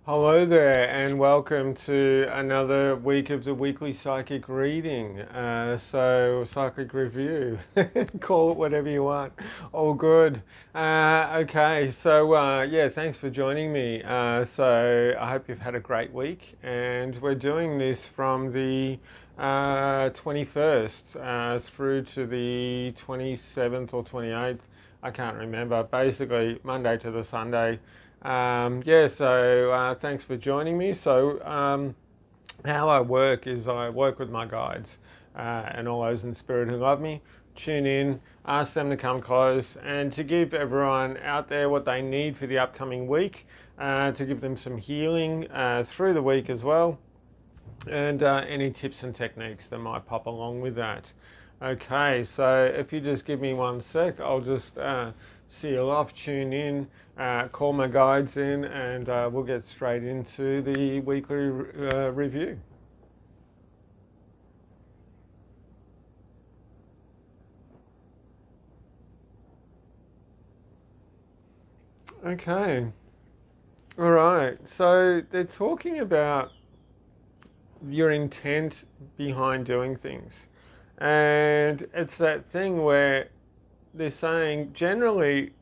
Hello there, and welcome to another week of the weekly psychic reading. Psychic review, call it whatever you want. All good. Okay, thanks for joining me. I hope you've had a great week, and we're doing this from the 21st through to the 27th or 28th. I can't remember. Basically, Monday to the Sunday. Thanks for joining me. How I work is I work with my guides and all those in spirit who love me. Tune in, ask them to come close, and to give everyone out there what they need for the upcoming week, to give them some healing through the week as well, and any tips and techniques that might pop along with that. Okay, so if you just give me 1 sec, I'll just seal off, tune in, call my guides in, and we'll get straight into the weekly review. Okay, all right, so they're talking about your intent behind doing things. And it's that thing where they're saying generally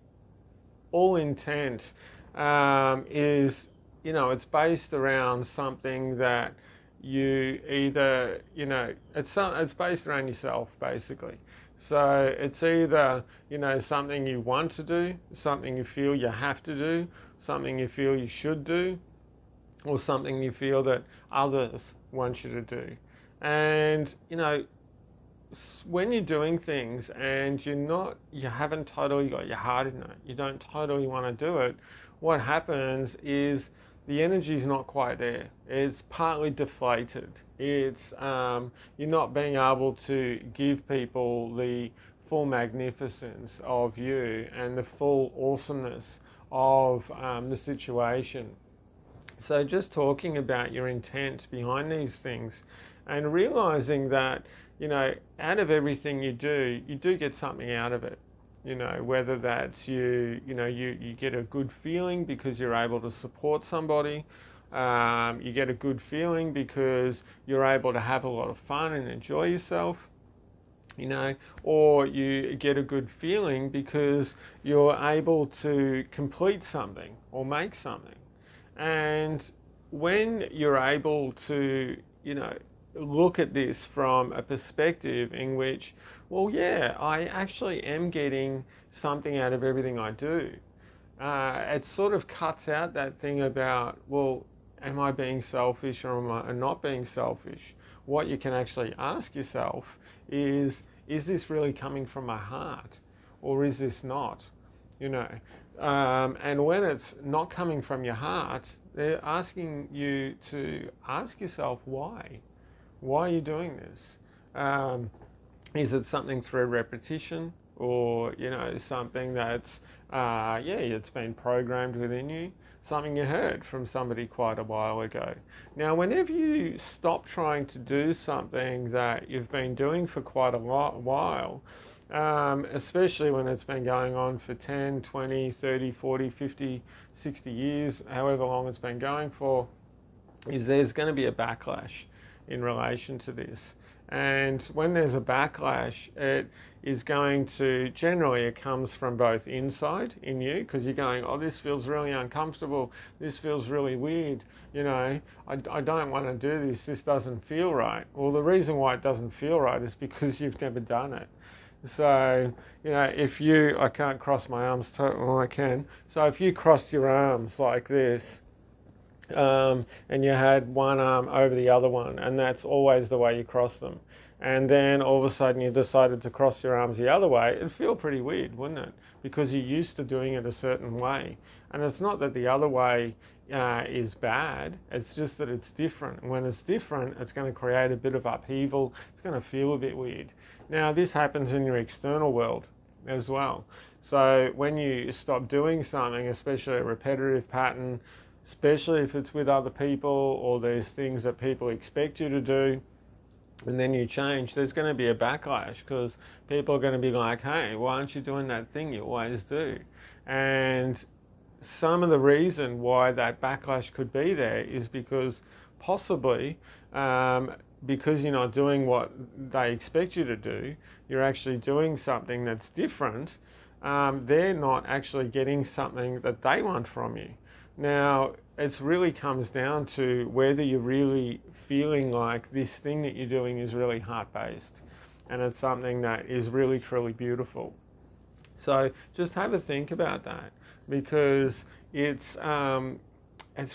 all intent is, it's based around something that you either, it's based around yourself basically. So it's either, something you want to do, something you feel you have to do, something you feel you should do, or something you feel that others want you to do. And, when you're doing things and you haven't totally got your heart in it, you don't totally want to do it, what happens is the energy's not quite there. It's partly deflated. It's you're not being able to give people the full magnificence of you and the full awesomeness of the situation. So just talking about your intent behind these things and realizing that, out of everything you do get something out of it. Whether that's you get a good feeling because you're able to support somebody. You get a good feeling because you're able to have a lot of fun and enjoy yourself. Or you get a good feeling because you're able to complete something or make something. And when you're able to, look at this from a perspective in which, I actually am getting something out of everything I do. It sort of cuts out that thing about, am I being selfish or am I not being selfish? What you can actually ask yourself is this really coming from my heart or is this not? And when it's not coming from your heart, they're asking you to ask yourself why. Why are you doing this? Is it something through repetition, or something that's it's been programmed within you? Something you heard from somebody quite a while ago. Now, whenever you stop trying to do something that you've been doing for quite a while, especially when it's been going on for 10, 20, 30, 40, 50, 60 years, however long it's been going for, there's going to be a backlash in relation to this. And when there's a backlash, it is going to, generally it comes from both inside in you, because you're going, this feels really uncomfortable, this feels really weird, I don't want to do this doesn't feel right. Well, the reason why it doesn't feel right is because you've never done it. So, I can't cross my arms, I can. So if you crossed your arms like this, and you had one arm over the other one, and that's always the way you cross them, and then all of a sudden you decided to cross your arms the other way, it'd feel pretty weird, wouldn't it? Because you're used to doing it a certain way. And it's not that the other way is bad, it's just that it's different. And when it's different, it's going to create a bit of upheaval, it's going to feel a bit weird. Now, this happens in your external world as well. So when you stop doing something, especially a repetitive pattern, especially if it's with other people or there's things that people expect you to do, and then you change, there's going to be a backlash because people are going to be like, hey, why aren't you doing that thing you always do? And some of the reason why that backlash could be there is because possibly because you're not doing what they expect you to do, you're actually doing something that's different. They're not actually getting something that they want from you. Now, it really comes down to whether you're really feeling like this thing that you're doing is really heart-based and it's something that is really, truly beautiful. So just have a think about that, because it's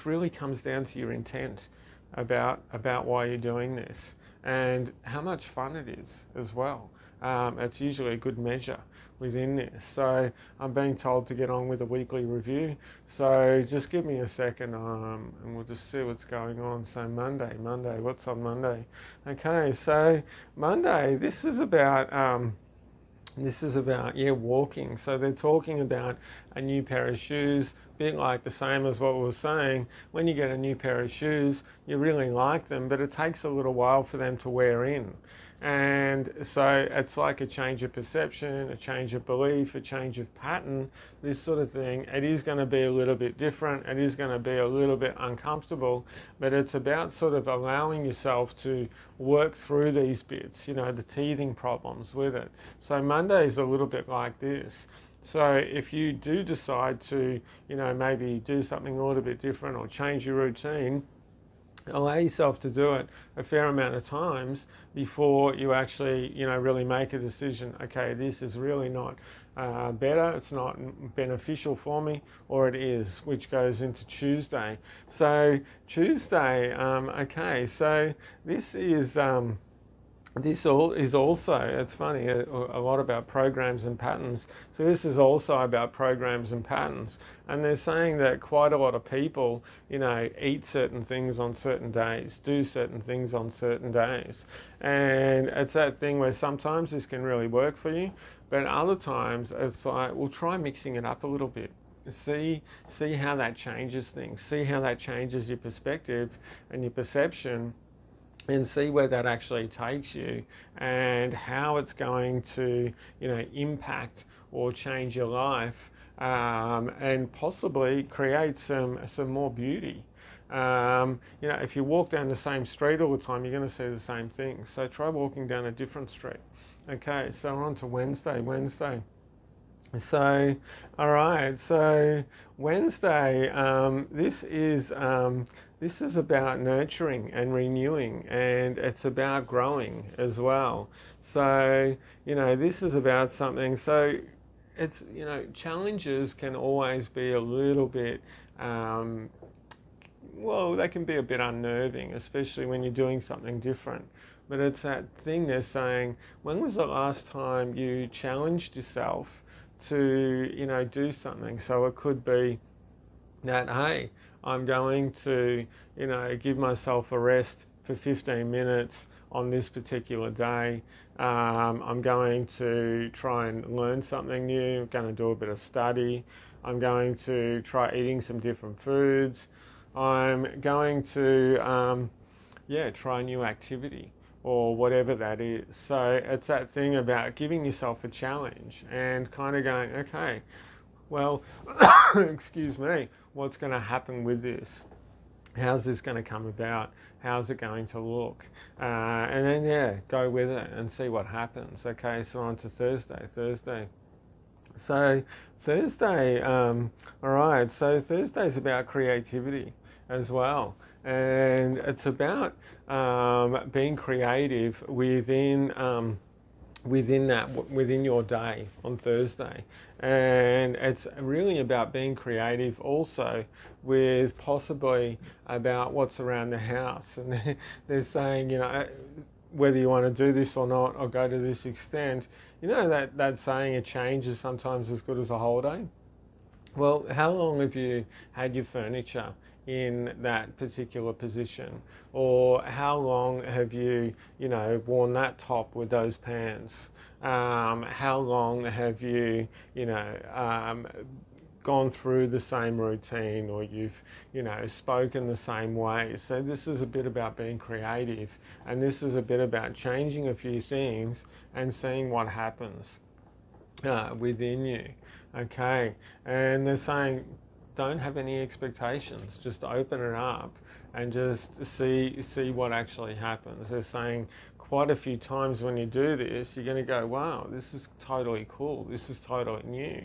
really comes down to your intent about why you're doing this and how much fun it is as well. It's usually a good measure within this. So I'm being told to get on with a weekly review. So just give me a second and we'll just see what's going on. So Monday, what's on Monday? Okay, so Monday, this is about walking. So they're talking about a new pair of shoes, a bit like the same as what we were saying. When you get a new pair of shoes, you really like them, but it takes a little while for them to wear in. And so it's like a change of perception, a change of belief, a change of pattern, this sort of thing. It is going to be a little bit different. It is going to be a little bit uncomfortable, but it's about sort of allowing yourself to work through these bits, the teething problems with it. So Monday is a little bit like this. So if you do decide to, maybe do something a little bit different or change your routine, allow yourself to do it a fair amount of times before you actually, really make a decision. Okay, this is really not better, it's not beneficial for me, or it is, which goes into Tuesday. So Tuesday, okay, so this is also, it's funny, a lot about programs and patterns. So this is also about programs and patterns. And they're saying that quite a lot of people, eat certain things on certain days, do certain things on certain days. And it's that thing where sometimes this can really work for you, but other times it's like, well, try mixing it up a little bit. See how that changes things. See how that changes your perspective and your perception, and see where that actually takes you and how it's going to, impact or change your life, and possibly create some more beauty. If you walk down the same street all the time, you're going to see the same thing. So try walking down a different street. Okay, so we're on to Wednesday. So, all right. So Wednesday, this is about nurturing and renewing, and it's about growing as well. So, this is about something. So, it's challenges can always be a little bit. They can be a bit unnerving, especially when you're doing something different. But it's that thing they're saying, when was the last time you challenged yourself to, do something? So it could be that, hey, I'm going to, give myself a rest for 15 minutes on this particular day. I'm going to try and learn something new. I'm going to do a bit of study. I'm going to try eating some different foods. I'm going to, try a new activity, or whatever that is. So it's that thing about giving yourself a challenge and kind of going, okay, well, excuse me, what's going to happen with this? How's this going to come about? How's it going to look? And then, go with it and see what happens. Okay, so on to Thursday. So Thursday, all right, so Thursday's about creativity as well. And it's about being creative within your day on Thursday. And it's really about being creative also with possibly about what's around the house. And they're saying, whether you want to do this or not, or go to this extent, that saying, a change is sometimes as good as a holiday. Well, how long have you had your furniture in that particular position? Or how long have you, worn that top with those pants? How long have you, gone through the same routine, or you've, spoken the same way? So this is a bit about being creative, and this is a bit about changing a few things and seeing what happens within you. Okay, and they're saying don't have any expectations. Just open it up and just see what actually happens. They're saying quite a few times when you do this, you're going to go, wow, this is totally cool. This is totally new.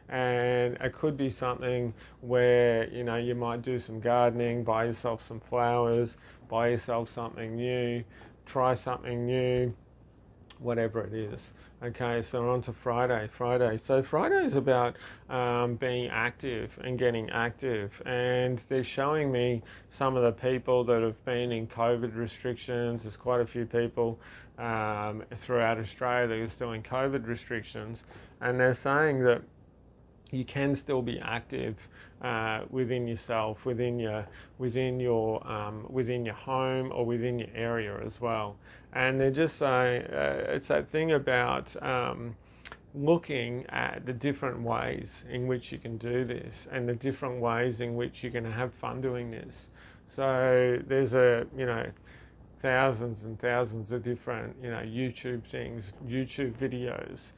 And it could be something where, you know, you might do some gardening, buy yourself some flowers, buy yourself something new, try something new, whatever it is. Okay, so on to Friday. So Friday is about being active and getting active, and they're showing me some of the people that have been in COVID restrictions. There's quite a few people throughout Australia that are still in COVID restrictions, and they're saying that you can still be active within yourself, within your home or within your area as well. And they're just saying it's that thing about looking at the different ways in which you can do this and the different ways in which you can have fun doing this. So there's thousands and thousands of different, YouTube things, YouTube videos,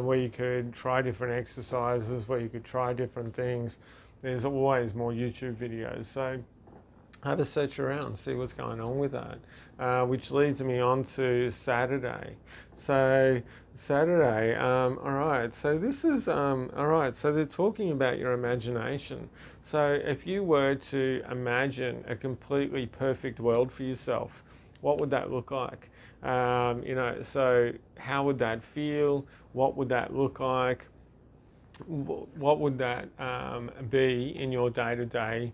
where you could try different exercises, where you could try different things. There's always more YouTube videos. So have a search around, see what's going on with that. Which leads me on to Saturday. So Saturday, all right, so this is, all right, so they're talking about your imagination. So if you were to imagine a completely perfect world for yourself, what would that look like? So how would that feel? What would that look like? What would that be in your day-to-day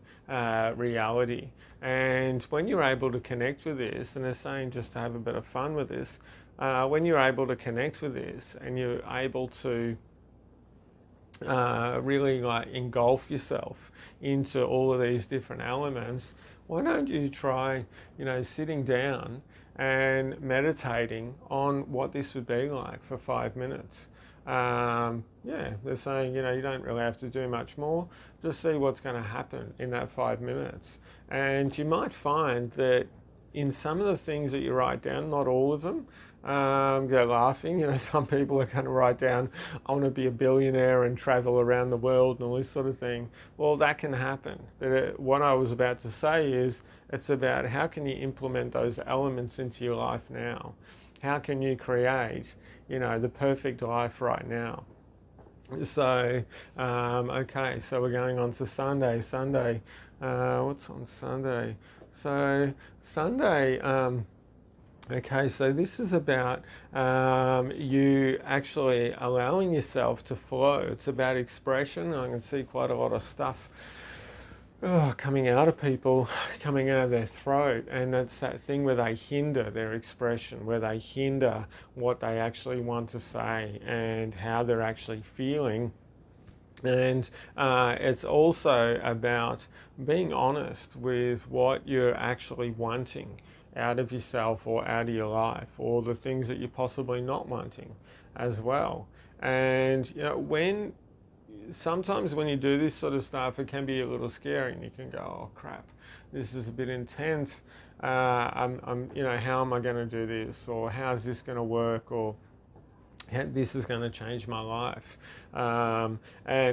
reality? And when you're able to connect with this, and they're saying just to have a bit of fun with this, when you're able to connect with this and you're able to really engulf yourself into all of these different elements, why don't you try, sitting down and meditating on what this would be like for 5 minutes. They're saying, you don't really have to do much more. Just see what's going to happen in that 5 minutes. And you might find that in some of the things that you write down, not all of them, they're laughing. Some people are going to write down, I want to be a billionaire and travel around the world and all this sort of thing. Well, that can happen. But what I was about to say is, it's about how can you implement those elements into your life now? How can you create, the perfect life right now? So, okay, so we're going on to Sunday. What's on Sunday? So, Sunday, okay, so this is about you actually allowing yourself to flow. It's about expression. I can see quite a lot of stuff coming out of people, coming out of their throat, and it's that thing where they hinder their expression, where they hinder what they actually want to say and how they're actually feeling. And it's also about being honest with what you're actually wanting out of yourself or out of your life, or the things that you're possibly not wanting as well. And sometimes when you do this sort of stuff, it can be a little scary, and you can go, oh crap, this is a bit intense. How am I going to do this? Or how's this going to work? Or this is going to change my life. And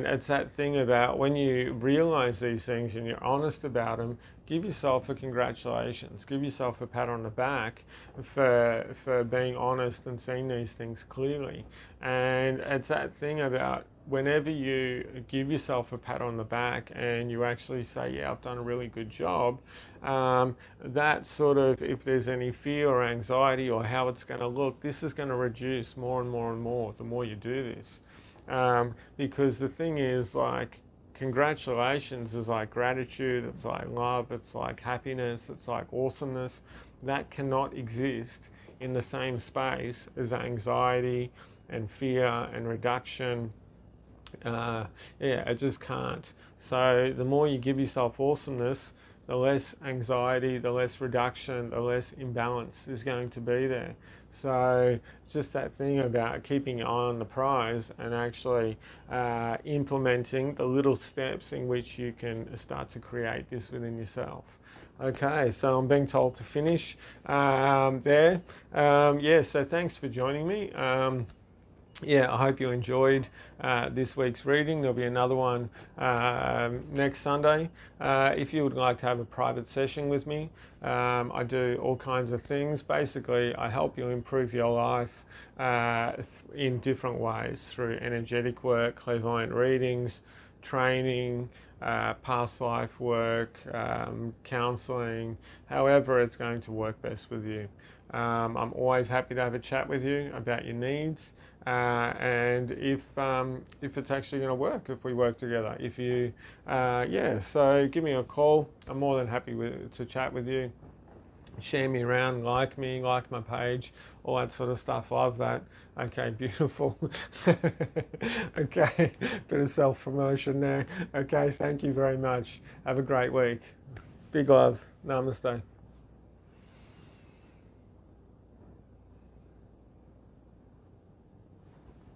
it's that thing about when you realize these things and you're honest about them, give yourself a congratulations, give yourself a pat on the back for being honest and seeing these things clearly. And it's that thing about whenever you give yourself a pat on the back and you actually say, yeah, I've done a really good job, that sort of, if there's any fear or anxiety or how it's going to look, this is going to reduce more and more and more the more you do this. Because the thing is, congratulations is like gratitude, it's like love, it's like happiness, it's like awesomeness. That cannot exist in the same space as anxiety and fear and reduction. It just can't. So the more you give yourself awesomeness, the less anxiety, the less reduction, the less imbalance is going to be there. So it's just that thing about keeping your eye on the prize and actually implementing the little steps in which you can start to create this within yourself. Okay, so I'm being told to finish there. So thanks for joining me. yeah, I hope you enjoyed this week's reading. There'll be another one next Sunday. If you would like to have a private session with me, I do all kinds of things. Basically, I help you improve your life in different ways through energetic work, clairvoyant readings, training, past life work, counselling, however it's going to work best with you. I'm always happy to have a chat with you about your needs, and if it's actually going to work, if we work together. If you, so give me a call. I'm more than happy to chat with you. Share me around, like my page, all that sort of stuff. Love that. Okay, beautiful. Okay, bit of self-promotion there. Okay, thank you very much. Have a great week. Big love. Namaste.